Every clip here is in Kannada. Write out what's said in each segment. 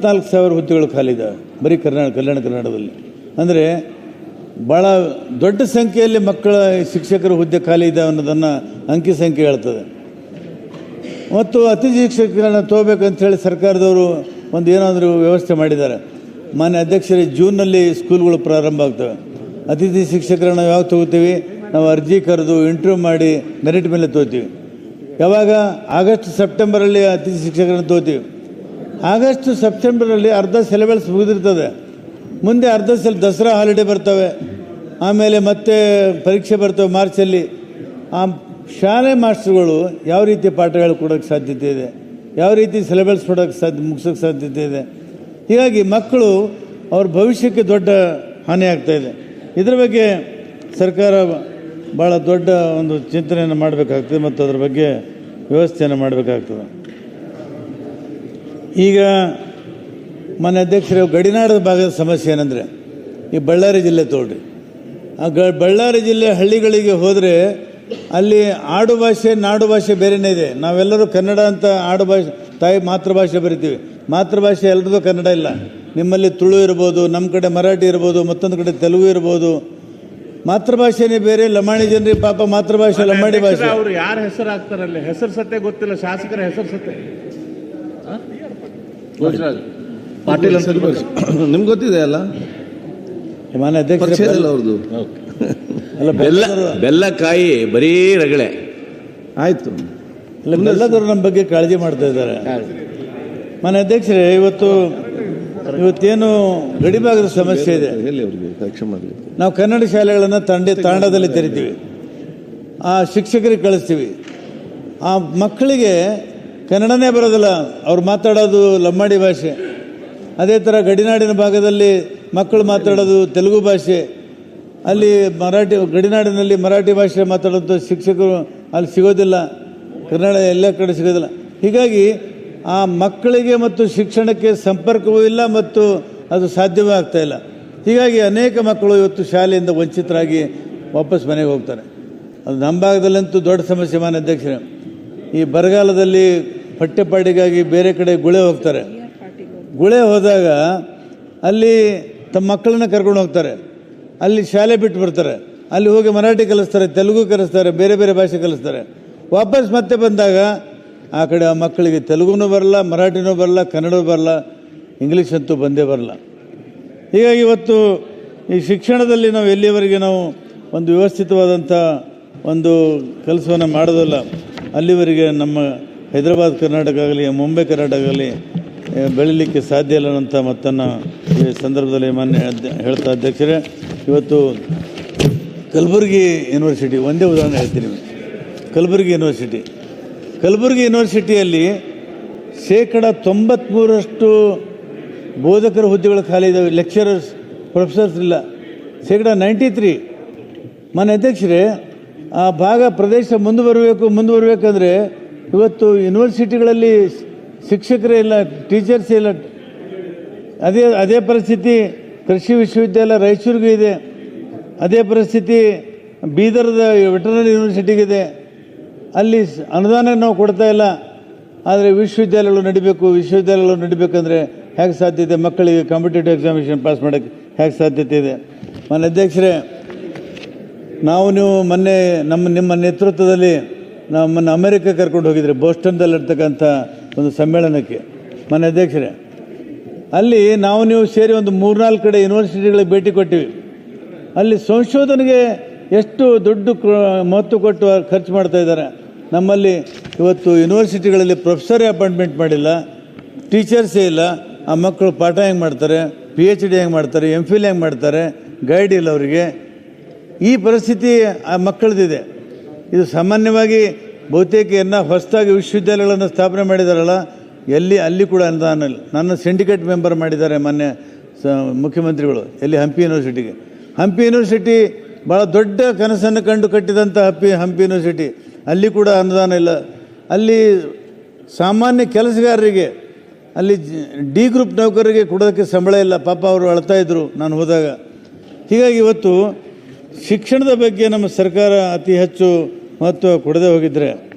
84,000 ಹುದ್ದೆಗಳು ಖಾಲಿ ಇದ್ದಾವೆ ಬರೀ ಕಲ್ಯಾಣ ಕರ್ನಾಟಕದಲ್ಲಿ. ಅಂದರೆ ಭಾಳ ದೊಡ್ಡ ಸಂಖ್ಯೆಯಲ್ಲಿ ಮಕ್ಕಳ ಶಿಕ್ಷಕರ ಹುದ್ದೆ ಖಾಲಿ ಇದ್ದಾವೆ ಅನ್ನೋದನ್ನು ಅಂಕಿ ಸಂಖ್ಯೆ ಹೇಳ್ತದೆ. ಮತ್ತು ಅತಿಥಿ ಶಿಕ್ಷಕರನ್ನು ತೊಗೋಬೇಕಂತೇಳಿ ಸರ್ಕಾರದವರು ಒಂದು ಏನಾದರೂ ವ್ಯವಸ್ಥೆ ಮಾಡಿದ್ದಾರೆ. ಮಾನ್ಯ ಅಧ್ಯಕ್ಷರೇ, ಜೂನ್ನಲ್ಲಿ ಸ್ಕೂಲ್ಗಳು ಪ್ರಾರಂಭ ಆಗ್ತವೆ. ಅತಿಥಿ ಶಿಕ್ಷಕರನ್ನು ಯಾವಾಗ ತೊಗೋತೀವಿ? ನಾವು ಅರ್ಜಿ ಕರೆದು ಇಂಟರ್ವ್ಯೂ ಮಾಡಿ ಮೆರಿಟ್ ಮೇಲೆ ತೊಗೋತೀವಿ. ಯಾವಾಗ? ಆಗಸ್ಟ್ ಸೆಪ್ಟೆಂಬರಲ್ಲಿ ಅತಿಥಿ ಶಿಕ್ಷಕರನ್ನು ತೊಗೋತೀವಿ. ಆಗಸ್ಟ್ ಸೆಪ್ಟೆಂಬರಲ್ಲಿ ಅರ್ಧ ಸಿಲೆಬಸ್ ಮುಗಿದಿರ್ತದೆ. ಮುಂದೆ ಅರ್ಧ ದಸರಾ ಹಾಲಿಡೇ ಬರ್ತವೆ, ಆಮೇಲೆ ಮತ್ತೆ ಪರೀಕ್ಷೆ ಬರ್ತವೆ ಮಾರ್ಚಲ್ಲಿ. ಆ ಶಾಲೆ ಮಾಸ್ಟರ್ಗಳು ಯಾವ ರೀತಿ ಪಾಠ ಹೇಳ್ಕೊಡೋಕ್ಕೆ ಸಾಧ್ಯತೆ ಇದೆ, ಯಾವ ರೀತಿ ಸಿಲೆಬಸ್ ಮುಗಿಸೋಕ್ಕೆ ಸಾಧ್ಯತೆ ಇದೆ. ಹೀಗಾಗಿ ಮಕ್ಕಳು ಅವ್ರ ಭವಿಷ್ಯಕ್ಕೆ ದೊಡ್ಡ ಹಾನಿ ಆಗ್ತಾಯಿದೆ. ಇದರ ಬಗ್ಗೆ ಸರ್ಕಾರ ಭಾಳ ದೊಡ್ಡ ಒಂದು ಚಿಂತನೆಯನ್ನು ಮಾಡಬೇಕಾಗ್ತದೆ ಮತ್ತು ಅದರ ಬಗ್ಗೆ ವ್ಯವಸ್ಥೆಯನ್ನು ಮಾಡಬೇಕಾಗ್ತದೆ. ಈಗ ಮಾನ್ಯ ಅಧ್ಯಕ್ಷರೇ, ಗಡಿನಾಡದ ಭಾಗದ ಸಮಸ್ಯೆ ಏನಂದರೆ, ಈ ಬಳ್ಳಾರಿ ಜಿಲ್ಲೆ ತಗೊಳ್ರಿ. ಬಳ್ಳಾರಿ ಜಿಲ್ಲೆ ಹಳ್ಳಿಗಳಿಗೆ ಹೋದರೆ ಅಲ್ಲಿ ಆಡು ಭಾಷೆ ನಾಡು ಭಾಷೆ ಬೇರೆಯೇ ಇದೆ. ನಾವೆಲ್ಲರೂ ಕನ್ನಡ ಅಂತ ಆಡು ಭಾಷೆ ತಾಯಿ ಮಾತೃಭಾಷೆ ಬರಿತೀವಿ. ಮಾತೃಭಾಷೆ ಎಲ್ಲರದ್ದು ಕನ್ನಡ ಇಲ್ಲ. ನಿಮ್ಮಲ್ಲಿ ತುಳು ಇರ್ಬೋದು, ನಮ್ಮ ಕಡೆ ಮರಾಠಿ ಇರ್ಬೋದು, ಮತ್ತೊಂದು ಕಡೆ ತೆಲುಗು ಇರ್ಬೋದು. ಮಾತೃಭಾಷೆನೇ ಬೇರೆ. ಲಮಾಣಿ ಜನರಿಗೆ ಪಾಪ ಮಾತೃಭಾಷೆ ಲಂಬಾಣಿ ಭಾಷೆ. ಅವರು ಯಾರ ಹೆಸರು ಹಾಕ್ತಾರಲ್ಲಿ ಹೆಸರು ಸತ್ಯ ಗೊತ್ತಿಲ್ಲ, ಶಾಸಕರ ಹೆಸರು ಸತ್ಯ ಪಾಟೀಲ್ ಅಂತ ನಿಮ್ಗೆ ಗೊತ್ತಿದೆ ಅಲ್ಲ ಮಾನ್ಯ ಅಧ್ಯಕ್ಷ ಅವ್ರದ್ದು ಅಲ್ಲ, ಬೆಲ್ಲಕಾಯಿ ಬರೀ ರಗಳೆ ಆಯ್ತು. ಇಲ್ಲ, ಬೆಲ್ಲದವರು ನಮ್ಮ ಬಗ್ಗೆ ಕಾಳಜಿ ಮಾಡ್ತಾ ಇದ್ದಾರೆ. ಮಾನ್ಯ ಅಧ್ಯಕ್ಷರೇ, ಇವತ್ತೇನು ಗಡಿಭಾಗದ ಸಮಸ್ಯೆ ಇದೆ. ನಾವು ಕನ್ನಡ ಶಾಲೆಗಳನ್ನು ತಾಂಡದಲ್ಲಿ ತೆರಿತೀವಿ, ಆ ಶಿಕ್ಷಕರಿಗೆ ಕಳಿಸ್ತೀವಿ. ಆ ಮಕ್ಕಳಿಗೆ ಕನ್ನಡನೇ ಬರೋದಿಲ್ಲ, ಅವ್ರು ಮಾತಾಡೋದು ಲಂಬಾಣಿ ಭಾಷೆ. ಅದೇ ಥರ ಗಡಿನಾಡಿನ ಭಾಗದಲ್ಲಿ ಮಕ್ಕಳು ಮಾತಾಡೋದು ತೆಲುಗು ಭಾಷೆ. ಅಲ್ಲಿ ಗಡಿನಾಡಿನಲ್ಲಿ ಮರಾಠಿ ಭಾಷೆ ಮಾತಾಡೋದು ಶಿಕ್ಷಕರು ಅಲ್ಲಿ ಸಿಗೋದಿಲ್ಲ, ಕನ್ನಡ ಎಲ್ಲ ಕಡೆ ಸಿಗೋದಿಲ್ಲ. ಹೀಗಾಗಿ ಆ ಮಕ್ಕಳಿಗೆ ಮತ್ತು ಶಿಕ್ಷಣಕ್ಕೆ ಸಂಪರ್ಕವೂ ಇಲ್ಲ ಮತ್ತು ಅದು ಸಾಧ್ಯವೂ ಆಗ್ತಾಯಿಲ್ಲ. ಹೀಗಾಗಿ ಅನೇಕ ಮಕ್ಕಳು ಇವತ್ತು ಶಾಲೆಯಿಂದ ವಂಚಿತರಾಗಿ ವಾಪಸ್ ಮನೆಗೆ ಹೋಗ್ತಾರೆ. ಅದು ನಮ್ಮ ಭಾಗದಲ್ಲಂತೂ ದೊಡ್ಡ ಸಮಸ್ಯೆ. ಮಾನ್ಯ ಅಧ್ಯಕ್ಷರೇ, ಈ ಬರಗಾಲದಲ್ಲಿ ಪಠ್ಯಪಾಠಿಗಾಗಿ ಬೇರೆ ಕಡೆ ಗುಳೆ ಹೋಗ್ತಾರೆ. ಗುಳೆ ಹೋದಾಗ ಅಲ್ಲಿ ತಮ್ಮ ಮಕ್ಕಳನ್ನ ಕರ್ಕೊಂಡು ಹೋಗ್ತಾರೆ, ಅಲ್ಲಿ ಶಾಲೆ ಬಿಟ್ಟು ಬರ್ತಾರೆ. ಅಲ್ಲಿ ಹೋಗಿ ಮರಾಠಿ ಕಲಿಸ್ತಾರೆ, ತೆಲುಗು ಕಲಿಸ್ತಾರೆ, ಬೇರೆ ಬೇರೆ ಭಾಷೆ ಕಲಿಸ್ತಾರೆ. ವಾಪಸ್ ಮತ್ತೆ ಬಂದಾಗ ಆ ಕಡೆ ಆ ಮಕ್ಕಳಿಗೆ ತೆಲುಗುನೂ ಬರಲ್ಲ, ಮರಾಠಿನೂ ಬರಲ್ಲ, ಕನ್ನಡವೂ ಬರಲ್ಲ, ಇಂಗ್ಲೀಷ್ ಅಂತೂ ಬಂದೇ ಬರಲ್ಲ. ಹೀಗಾಗಿ ಇವತ್ತು ಈ ಶಿಕ್ಷಣದಲ್ಲಿ ನಾವು ಎಲ್ಲಿವರೆಗೆ ನಾವು ಒಂದು ವ್ಯವಸ್ಥಿತವಾದಂಥ ಒಂದು ಕೆಲಸವನ್ನು ಮಾಡೋದಲ್ಲ, ಅಲ್ಲಿವರೆಗೆ ನಮ್ಮ ಹೈದರಾಬಾದ್ ಕರ್ನಾಟಕ ಆಗಲಿ ಮುಂಬೈ ಕರ್ನಾಟಕ ಆಗಲಿ ಬೆಳೀಲಿಕ್ಕೆ ಸಾಧ್ಯ ಇಲ್ಲ ಅಂತ ಮತ್ತನ್ನು ಈ ಸಂದರ್ಭದಲ್ಲಿ ಮಾನ್ಯ ಹೇಳ್ತಾ ಅಧ್ಯಕ್ಷರೇ, ಇವತ್ತು ಕಲಬುರಗಿ ಯೂನಿವರ್ಸಿಟಿ ಒಂದೇ ಉದಾಹರಣೆ ಹೇಳ್ತೀನಿ. ಕಲಬುರಗಿ ಯೂನಿವರ್ಸಿಟಿಯಲ್ಲಿ 93% ಬೋಧಕರ ಹುದ್ದೆಗಳು ಖಾಲಿ ಇದ್ದಾವೆ. ಲೆಕ್ಚರರ್ಸ್, ಪ್ರೊಫೆಸರ್ಸ್ ಇಲ್ಲ. 93%. ಮಾನ್ಯ ಅಧ್ಯಕ್ಷರೇ, ಆ ಭಾಗ ಪ್ರದೇಶ ಮುಂದುವರಬೇಕಂದ್ರೆ ಇವತ್ತು ಯೂನಿವರ್ಸಿಟಿಗಳಲ್ಲಿ ಶಿಕ್ಷಕರೇ ಇಲ್ಲ, ಟೀಚರ್ಸೇ ಇಲ್ಲ. ಅದೇ ಪರಿಸ್ಥಿತಿ ಕೃಷಿ ವಿಶ್ವವಿದ್ಯಾಲಯ ರಾಯಚೂರಿಗೂ ಇದೆ. ಅದೇ ಪರಿಸ್ಥಿತಿ ಬೀದರ್ದ ವೆಟರ್ನರಿ ಯೂನಿವರ್ಸಿಟಿಗಿದೆ. ಅಲ್ಲಿ ಅನುದಾನ ನಾವು ಕೊಡ್ತಾ ಇಲ್ಲ. ಆದರೆ ವಿಶ್ವವಿದ್ಯಾಲಯಗಳು ನಡಿಬೇಕಂದ್ರೆ ಹೇಗೆ ಸಾಧ್ಯತೆ? ಮಕ್ಕಳಿಗೆ ಕಾಂಪಿಟೇಟಿವ್ ಎಕ್ಸಾಮಿನೇಷನ್ ಪಾಸ್ ಮಾಡೋಕ್ಕೆ ಹೇಗೆ ಸಾಧ್ಯತೆ ಇದೆ? ಮಾನ್ಯ ಅಧ್ಯಕ್ಷರೇ, ನೀವು ಮೊನ್ನೆ ನಿಮ್ಮ ನೇತೃತ್ವದಲ್ಲಿ ನಮ್ಮನ್ನು ಅಮೆರಿಕ ಕರ್ಕೊಂಡು ಹೋಗಿದ್ರಿ, ಬೋಸ್ಟನ್ದಲ್ಲಿರ್ತಕ್ಕಂಥ ಒಂದು ಸಮ್ಮೇಳನಕ್ಕೆ. ಮಾನ್ಯ ಅಧ್ಯಕ್ಷರೇ, ಅಲ್ಲಿ ನೀವು ಸೇರಿ ಒಂದು 3-4 ಕಡೆ ಯೂನಿವರ್ಸಿಟಿಗಳಿಗೆ ಭೇಟಿ ಕೊಟ್ಟಿವಿ. ಅಲ್ಲಿ ಸಂಶೋಧನೆಗೆ ಎಷ್ಟು ದುಡ್ಡು ಮಹತ್ವ ಕೊಟ್ಟು ಖರ್ಚು ಮಾಡ್ತಾ ಇದ್ದಾರೆ. ನಮ್ಮಲ್ಲಿ ಇವತ್ತು ಯೂನಿವರ್ಸಿಟಿಗಳಲ್ಲಿ ಪ್ರೊಫೆಸರೇ ಅಪಾಯಿಂಟ್ಮೆಂಟ್ ಮಾಡಿಲ್ಲ, ಟೀಚರ್ಸೇ ಇಲ್ಲ. ಆ ಮಕ್ಕಳು ಪಾಠ ಹೆಂಗೆ ಮಾಡ್ತಾರೆ, PhD ಹೆಂಗೆ ಮಾಡ್ತಾರೆ, MPhil ಹೆಂಗೆ ಮಾಡ್ತಾರೆ, ಗೈಡ್ ಇಲ್ಲ ಅವರಿಗೆ. ಈ ಪರಿಸ್ಥಿತಿ ಆ ಮಕ್ಕಳದಿದೆ. ಇದು ಸಾಮಾನ್ಯವಾಗಿ ಬಹುತೇಕ ಹೊಸದಾಗಿ ವಿಶ್ವವಿದ್ಯಾಲಯಗಳನ್ನು ಸ್ಥಾಪನೆ ಮಾಡಿದಾರಲ್ಲ, ಅಲ್ಲಿ ಕೂಡ ಅನುದಾನ ಇಲ್ಲ. ನನ್ನ ಸಿಂಡಿಕೇಟ್ ಮೆಂಬರ್ ಮಾಡಿದ್ದಾರೆ ಮಾನ್ಯ ಮುಖ್ಯಮಂತ್ರಿಗಳು. ಹಂಪಿ ಯೂನಿವರ್ಸಿಟಿ ಭಾಳ ದೊಡ್ಡ ಕನಸನ್ನು ಕಟ್ಟಿದಂಥ ಹಂಪಿ ಯೂನಿವರ್ಸಿಟಿ, ಅಲ್ಲಿ ಕೂಡ ಅನುದಾನ ಇಲ್ಲ. ಅಲ್ಲಿ ಸಾಮಾನ್ಯ ಕೆಲಸಗಾರರಿಗೆ, ಅಲ್ಲಿ D ಗ್ರೂಪ್ ನೌಕರರಿಗೆ ಕೊಡೋದಕ್ಕೆ ಸಂಬಳ ಇಲ್ಲ. ಪಾಪ ಅವರು ಅಳ್ತಾಯಿದ್ರು ನಾನು ಹೋದಾಗ. ಹೀಗಾಗಿ ಇವತ್ತು ಶಿಕ್ಷಣದ ಬಗ್ಗೆ ನಮ್ಮ ಸರ್ಕಾರ ಅತಿ ಹೆಚ್ಚು ಮಹತ್ವ ಕೊಡದೆ ಹೋಗಿದ್ದರೆ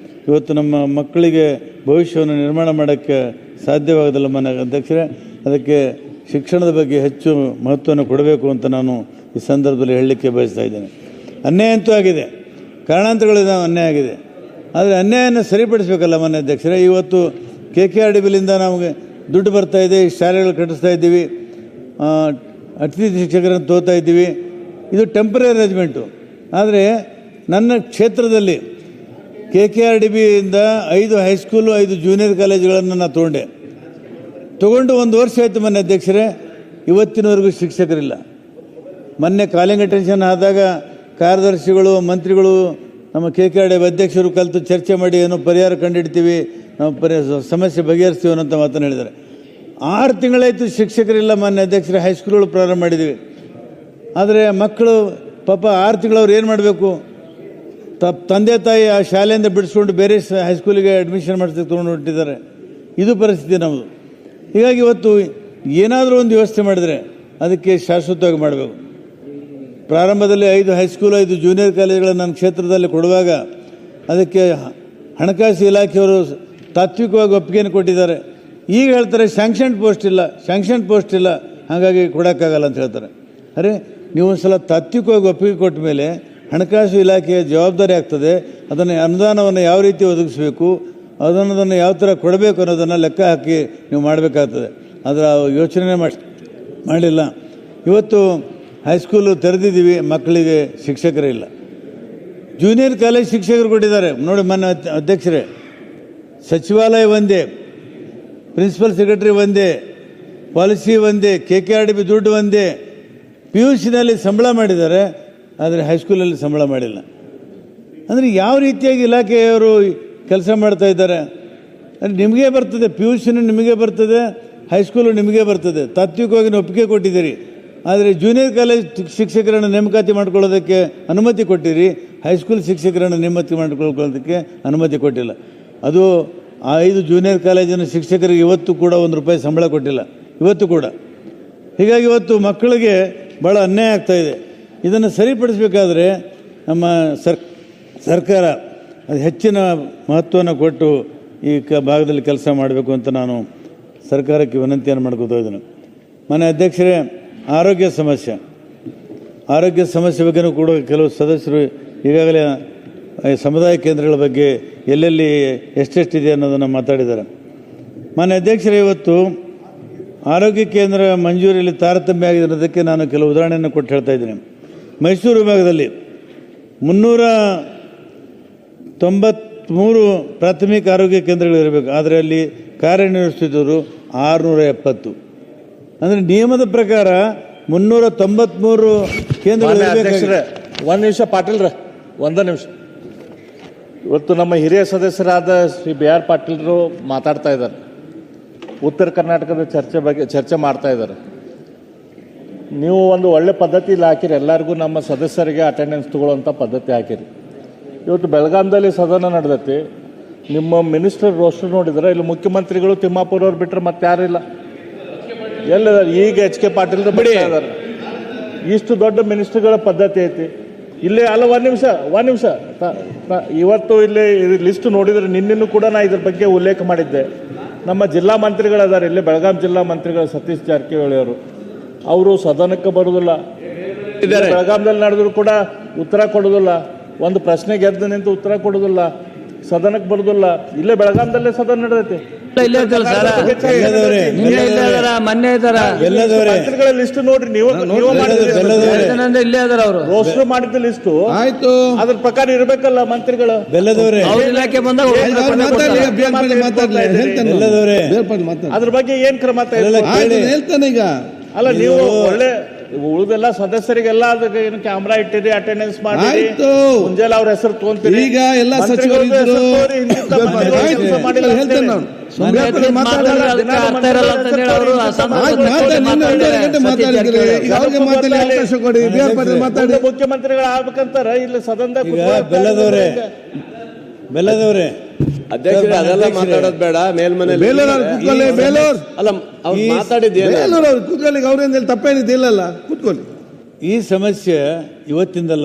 ಇವತ್ತು ನಮ್ಮ ಮಕ್ಕಳಿಗೆ ಭವಿಷ್ಯವನ್ನು ನಿರ್ಮಾಣ ಮಾಡೋಕ್ಕೆ ಸಾಧ್ಯವಾಗೋದಿಲ್ಲ. ಮಾನ್ಯ ಅಧ್ಯಕ್ಷರೇ, ಅದಕ್ಕೆ ಶಿಕ್ಷಣದ ಬಗ್ಗೆ ಹೆಚ್ಚು ಮಹತ್ವವನ್ನು ಕೊಡಬೇಕು ಅಂತ ನಾನು ಈ ಸಂದರ್ಭದಲ್ಲಿ ಹೇಳಲಿಕ್ಕೆ ಬಯಸ್ತಾ ಇದ್ದೇನೆ. ಅನ್ಯಾಯ ಅಂತೂ ಆಗಿದೆ, ಕಾರಣಾಂತರಗಳಿಂದ ಅನ್ಯಾಯ ಆಗಿದೆ. ಆದರೆ ಅನ್ಯಾಯನ ಸರಿಪಡಿಸಬೇಕಲ್ಲ ಮಾನ್ಯ ಅಧ್ಯಕ್ಷರೇ. ಇವತ್ತು KKRDBಲಿಂದ ನಮಗೆ ದುಡ್ಡು ಬರ್ತಾಯಿದೆ, ಶಾಲೆಗಳು ಕಟ್ಟಿಸ್ತಾ ಇದ್ದೀವಿ, ಅತಿಥಿ ಶಿಕ್ಷಕರನ್ನು ತೋತಾ ಇದ್ದೀವಿ. ಇದು ಟೆಂಪರರಿ ಅರೇಂಜ್ಮೆಂಟು. ಆದರೆ ನನ್ನ ಕ್ಷೇತ್ರದಲ್ಲಿ KKRDBಯಿಂದ 5 ಹೈಸ್ಕೂಲು 5 ಜೂನಿಯರ್ ಕಾಲೇಜುಗಳನ್ನು ನಾನು ತೊಗೊಂಡು 1 ವರ್ಷ ಆಯಿತು ಮಾನ್ಯ ಅಧ್ಯಕ್ಷರೇ. ಇವತ್ತಿನವರೆಗೂ ಶಿಕ್ಷಕರಿಲ್ಲ. ಮೊನ್ನೆ ಕಾಲಿಂಗ್ ಅಟೆನ್ಷನ್ ಆದಾಗ ಕಾರ್ಯದರ್ಶಿಗಳು, ಮಂತ್ರಿಗಳು, ನಮ್ಮ KKRDB ಅಧ್ಯಕ್ಷರು ಕಲಿತು ಚರ್ಚೆ ಮಾಡಿ ಏನೋ ಪರಿಹಾರ ಕಂಡುಹಿಡ್ತೀವಿ, ನಾವು ಸಮಸ್ಯೆ ಬಗೆಹರಿಸ್ತೀವಿ ಅನ್ನೋಂಥ ಮಾತನ್ನು ಹೇಳಿದ್ದಾರೆ. 6 ತಿಂಗಳಾಯಿತು ಶಿಕ್ಷಕರಿಲ್ಲ ಮಾನ್ಯ ಅಧ್ಯಕ್ಷರೇ. ಹೈಸ್ಕೂಲ್ಗಳು ಪ್ರಾರಂಭ ಮಾಡಿದ್ದೀವಿ. ಆದರೆ ಮಕ್ಕಳು ಪಾಪ 6 ತಿಂಗಳು ಅವ್ರು ಏನು ಮಾಡಬೇಕು? ತಂದೆ ತಾಯಿ ಆ ಶಾಲೆಯಿಂದ ಬಿಡಿಸ್ಕೊಂಡು ಬೇರೆ ಹೈಸ್ಕೂಲಿಗೆ ಅಡ್ಮಿಷನ್ ಮಾಡಿಸೋಕ್ಕೆ ತೊಗೊಂಡು ಹೊರಟಿದ್ದಾರೆ. ಇದು ಪರಿಸ್ಥಿತಿ ನಮ್ಮದು. ಹೀಗಾಗಿ ಇವತ್ತು ಏನಾದರೂ ಒಂದು ವ್ಯವಸ್ಥೆ ಮಾಡಿದರೆ ಅದಕ್ಕೆ ಶಾಶ್ವತವಾಗಿ ಮಾಡಬೇಕು. ಪ್ರಾರಂಭದಲ್ಲಿ 5 ಹೈಸ್ಕೂಲು 5 ಜೂನಿಯರ್ ಕಾಲೇಜುಗಳನ್ನು ನನ್ನ ಕ್ಷೇತ್ರದಲ್ಲಿ ಕೊಡುವಾಗ ಅದಕ್ಕೆ ಹಣಕಾಸು ಇಲಾಖೆಯವರು ತಾತ್ವಿಕವಾಗಿ ಒಪ್ಪಿಗೆಯನ್ನು ಕೊಟ್ಟಿದ್ದಾರೆ. ಈಗ ಹೇಳ್ತಾರೆ ಸ್ಯಾಂಕ್ಷನ್ ಪೋಸ್ಟ್ ಇಲ್ಲ, ಹಾಗಾಗಿ ಕೊಡೋಕ್ಕಾಗಲ್ಲ ಅಂತ ಹೇಳ್ತಾರೆ. ಅರೆ, ನೀವು ಒಂದು ಸಲ ತಾತ್ವಿಕವಾಗಿ ಒಪ್ಪಿಗೆ ಕೊಟ್ಟ ಮೇಲೆ ಹಣಕಾಸು ಇಲಾಖೆಯ ಜವಾಬ್ದಾರಿ ಆಗ್ತದೆ. ಅದನ್ನು ಅನುದಾನವನ್ನು ಯಾವ ರೀತಿ ಒದಗಿಸಬೇಕು, ಅದನ್ನು ಯಾವ ಥರ ಕೊಡಬೇಕು ಅನ್ನೋದನ್ನು ಲೆಕ್ಕ ಹಾಕಿ ನೀವು ಮಾಡಬೇಕಾಗ್ತದೆ. ಅದರ ಯೋಚನೆ ಮಾಡಿಲ್ಲ. ಇವತ್ತು ಹೈಸ್ಕೂಲು ತೆರೆದಿದ್ದೀವಿ, ಮಕ್ಕಳಿಗೆ ಶಿಕ್ಷಕರೇ ಇಲ್ಲ. ಜೂನಿಯರ್ ಕಾಲೇಜ್ ಶಿಕ್ಷಕರು ಕೊಟ್ಟಿದ್ದಾರೆ ನೋಡಿ ಮಾನ್ಯ ಅಧ್ಯಕ್ಷರೇ. ಸಚಿವಾಲಯ ಒಂದೇ, ಪ್ರಿನ್ಸಿಪಲ್ ಸೆಕ್ರೆಟರಿ ಒಂದೇ, ಪಾಲಿಸಿ ಒಂದೇ, KKRDB ದುಡ್ಡು ಒಂದೇ. PUCನಲ್ಲಿ ಸಂಬಳ ಮಾಡಿದ್ದಾರೆ, ಆದರೆ ಹೈಸ್ಕೂಲಲ್ಲಿ ಸಂಬಳ ಮಾಡಿಲ್ಲ. ಅಂದರೆ ಯಾವ ರೀತಿಯಾಗಿ ಇಲಾಖೆಯವರು ಕೆಲಸ ಮಾಡ್ತಾ ಇದ್ದಾರೆ? ಅಂದರೆ ನಿಮಗೆ ಬರ್ತದೆ, PUCನೂ ನಿಮಗೆ ಬರ್ತದೆ, ಹೈಸ್ಕೂಲು ನಿಮಗೆ ಬರ್ತದೆ. ತಾತ್ವಿಕವಾಗಿ ಒಪ್ಪಿಗೆ ಕೊಟ್ಟಿದ್ದೀರಿ. ಆದರೆ ಜೂನಿಯರ್ ಕಾಲೇಜ್ ಶಿಕ್ಷಕರನ್ನು ನೇಮಕಾತಿ ಮಾಡ್ಕೊಳ್ಳೋದಕ್ಕೆ ಅನುಮತಿ ಕೊಟ್ಟಿರಿ, ಹೈಸ್ಕೂಲ್ ಶಿಕ್ಷಕರನ್ನು ನೇಮಕಾತಿ ಮಾಡ್ಕೊಳ್ಳೋದಕ್ಕೆ ಅನುಮತಿ ಕೊಟ್ಟಿಲ್ಲ. ಅದು ಆ 5 ಜೂನಿಯರ್ ಕಾಲೇಜಿನ ಶಿಕ್ಷಕರಿಗೆ ಇವತ್ತು ಕೂಡ 1 ರೂಪಾಯಿ ಸಂಬಳ ಕೊಟ್ಟಿಲ್ಲ, ಇವತ್ತು ಕೂಡ. ಹೀಗಾಗಿ ಇವತ್ತು ಮಕ್ಕಳಿಗೆ ಭಾಳ ಅನ್ಯಾಯ ಆಗ್ತಾಯಿದೆ. ಇದನ್ನು ಸರಿಪಡಿಸಬೇಕಾದ್ರೆ ನಮ್ಮ ಸರ್ಕಾರ ಅದು ಹೆಚ್ಚಿನ ಮಹತ್ವವನ್ನು ಕೊಟ್ಟು ಈ ಭಾಗದಲ್ಲಿ ಕೆಲಸ ಮಾಡಬೇಕು ಅಂತ ನಾನು ಸರ್ಕಾರಕ್ಕೆ ವಿನಂತಿಯನ್ನು ಮಾಡ್ಕೋತಾ ಇದ್ದೇನೆ. ಮಾನ್ಯ ಅಧ್ಯಕ್ಷರೇ, ಆರೋಗ್ಯ ಸಮಸ್ಯೆ ಬಗ್ಗೆಯೂ ಕೂಡ ಕೆಲವು ಸದಸ್ಯರು ಈಗಾಗಲೇ ಸಮುದಾಯ ಕೇಂದ್ರಗಳ ಬಗ್ಗೆ ಎಲ್ಲೆಲ್ಲಿ ಎಷ್ಟೆಷ್ಟಿದೆ ಅನ್ನೋದನ್ನು ಮಾತಾಡಿದ್ದಾರೆ. ಮಾನ್ಯ ಅಧ್ಯಕ್ಷರೇ, ಇವತ್ತು ಆರೋಗ್ಯ ಕೇಂದ್ರ ಮಂಜೂರಿಯಲ್ಲಿ ತಾರತಮ್ಯ ಆಗಿದೆ ಅನ್ನೋದಕ್ಕೆ ನಾನು ಕೆಲವು ಉದಾಹರಣೆಯನ್ನು ಕೊಟ್ಟು ಹೇಳ್ತಾ ಇದ್ದೀನಿ. ಮೈಸೂರು ವಿಭಾಗದಲ್ಲಿ 393 ಪ್ರಾಥಮಿಕ ಆರೋಗ್ಯ ಕೇಂದ್ರಗಳಿರಬೇಕು, ಆದರೆ ಅಲ್ಲಿ ಕಾರ್ಯನಿರ್ವಹಿಸುತ್ತಿದ್ದರು 670. ಅಂದರೆ ನಿಯಮದ ಪ್ರಕಾರ 393 ಕೇಂದ್ರಗಳು. ಒಂದು ನಿಮಿಷ ಪಾಟೀಲ್ರ, ಒಂದು ನಿಮಿಷ. ಇವತ್ತು ನಮ್ಮ ಹಿರಿಯ ಸದಸ್ಯರಾದ ಶ್ರೀ BR ಪಾಟೀಲ್ರು ಮಾತಾಡ್ತಾ ಇದ್ದಾರೆ. ಉತ್ತರ ಕರ್ನಾಟಕದ ಚರ್ಚೆ ಮಾಡ್ತಾ ಇದ್ದಾರೆ. ನೀವು ಒಂದು ಒಳ್ಳೆ ಪದ್ಧತಿಯಲ್ಲಿ ಹಾಕಿರಿ, ಎಲ್ಲರಿಗೂ ನಮ್ಮ ಸದಸ್ಯರಿಗೆ ಅಟೆಂಡೆನ್ಸ್ ತಗೊಳ್ಳೋಂಥ ಪದ್ಧತಿ ಹಾಕಿರಿ. ಇವತ್ತು ಬೆಳಗಾಂದಲ್ಲಿ ಸದನ ನಡೆದೈತಿ. ನಿಮ್ಮ ಮಿನಿಸ್ಟರ್ ರೋಸ್ಟರ್ ನೋಡಿದ್ರೆ ಇಲ್ಲಿ ಮುಖ್ಯಮಂತ್ರಿಗಳು ತಿಮ್ಮಾಪುರ ಅವ್ರು ಬಿಟ್ಟರೆ ಮತ್ತೆ ಯಾರಿಲ್ಲ. ಎಲ್ಲ ಈಗ HK ಪಾಟೀಲ್ ಬಿಡಿ ಇದ್ದಾರೆ. ಇಷ್ಟು ದೊಡ್ಡ ಮಿನಿಸ್ಟರ್ಗಳ ಪದ್ಧತಿ ಐತಿ ಇಲ್ಲೇ ಅಲ್ಲ. ಒಂದು ನಿಮಿಷ ಇವತ್ತು ಇಲ್ಲಿ ಲಿಸ್ಟ್ ನೋಡಿದರೆ ನಿನ್ನೆನೂ ಕೂಡ ನಾ ಇದ್ರ ಬಗ್ಗೆ ಉಲ್ಲೇಖ ಮಾಡಿದ್ದೆ. ನಮ್ಮ ಜಿಲ್ಲಾ ಮಂತ್ರಿಗಳದಾರೆ, ಇಲ್ಲಿ ಬೆಳಗಾಂ ಜಿಲ್ಲಾ ಮಂತ್ರಿಗಳು ಸತೀಶ್ ಜಾರಕಿಹೊಳಿ ಅವರು ಸದನಕ್ಕೆ ಬರುವುದಿಲ್ಲ. ಬೆಳಗಾಂದಲ್ಲಿ ನಡೆದ್ರು ಕೂಡ ಉತ್ತರ ಕೊಡೋದಿಲ್ಲ. ಒಂದು ಪ್ರಶ್ನೆಗೆ ಎದ್ದು ನಿಂತು ಉತ್ತರ ಕೊಡೋದಿಲ್ಲ, ಸದನಕ್ಕೆ ಬರೋದಿಲ್ಲ. ಇಲ್ಲೇ ಬೆಳಗಾಂದಲ್ಲೇ ಸದನ ನಡೆದೈತಿ. ಮಂತ್ರಿಗಳ ಲಿಸ್ಟ್ ನೋಡ್ರಿ, ನೀವು ಇಲ್ಲೇ ಅದಾರ. ಅವರು ರೋಸ್ಟರ್ ಮಾಡಿದ ಲಿಸ್ಟ್ ಆಯ್ತು, ಅದ್ರ ಪ್ರಕಾರ ಇರ್ಬೇಕಲ್ಲ ಮಂತ್ರಿಗಳು. ಇಲಾಖೆ ಬಂದಾಗ ಅದ್ರ ಬಗ್ಗೆ ಏನ್ ಕ್ರಮ ಹೇಳ್ತಾನೆ ಈಗ. ಅಲ್ಲ, ನೀವು ಒಳ್ಳೆ ಉಳಿದೆಲ್ಲ ಸದಸ್ಯರಿಗೆಲ್ಲ ಅದಕ್ಕೆ ಏನು ಕ್ಯಾಮ್ರಾ ಇಟ್ಟಿರಿ, ಅಟೆಂಡೆನ್ಸ್ ಮಾಡಿ ಮುಂಜಾನೆ ಅವ್ರ ಹೆಸರು ತಗೊಂತೀರಿ. ಈಗ ಎಲ್ಲ ಸಚಿವರು ಮುಖ್ಯಮಂತ್ರಿಗಳು ಆಗ್ಬೇಕಂತಾರ ಇಲ್ಲಿ ಸದನದಾಗ. ಬೆಲ್ಲದವ್ರೆ ಅಧ್ಯಕ್ಷರೇ, ಅದೆಲ್ಲ ಮಾತಾಡೋದು ಬೇಡ. ಮೇಲ್ಮನೆ ಅಲ್ಲ, ಅವ್ರು ಮಾತಾಡಿದ್ದೇನೆ ಕೂತ್ಕೊಳ್ಳಿ, ಅವ್ರೇನು ತಪ್ಪೇನಿದ್ದಿಲ್ಲಲ್ಲ, ಕೂತ್ಕೊಳ್ಳಿ. ಈ ಸಮಸ್ಯೆ ಇವತ್ತಿಂದಲ್ಲ.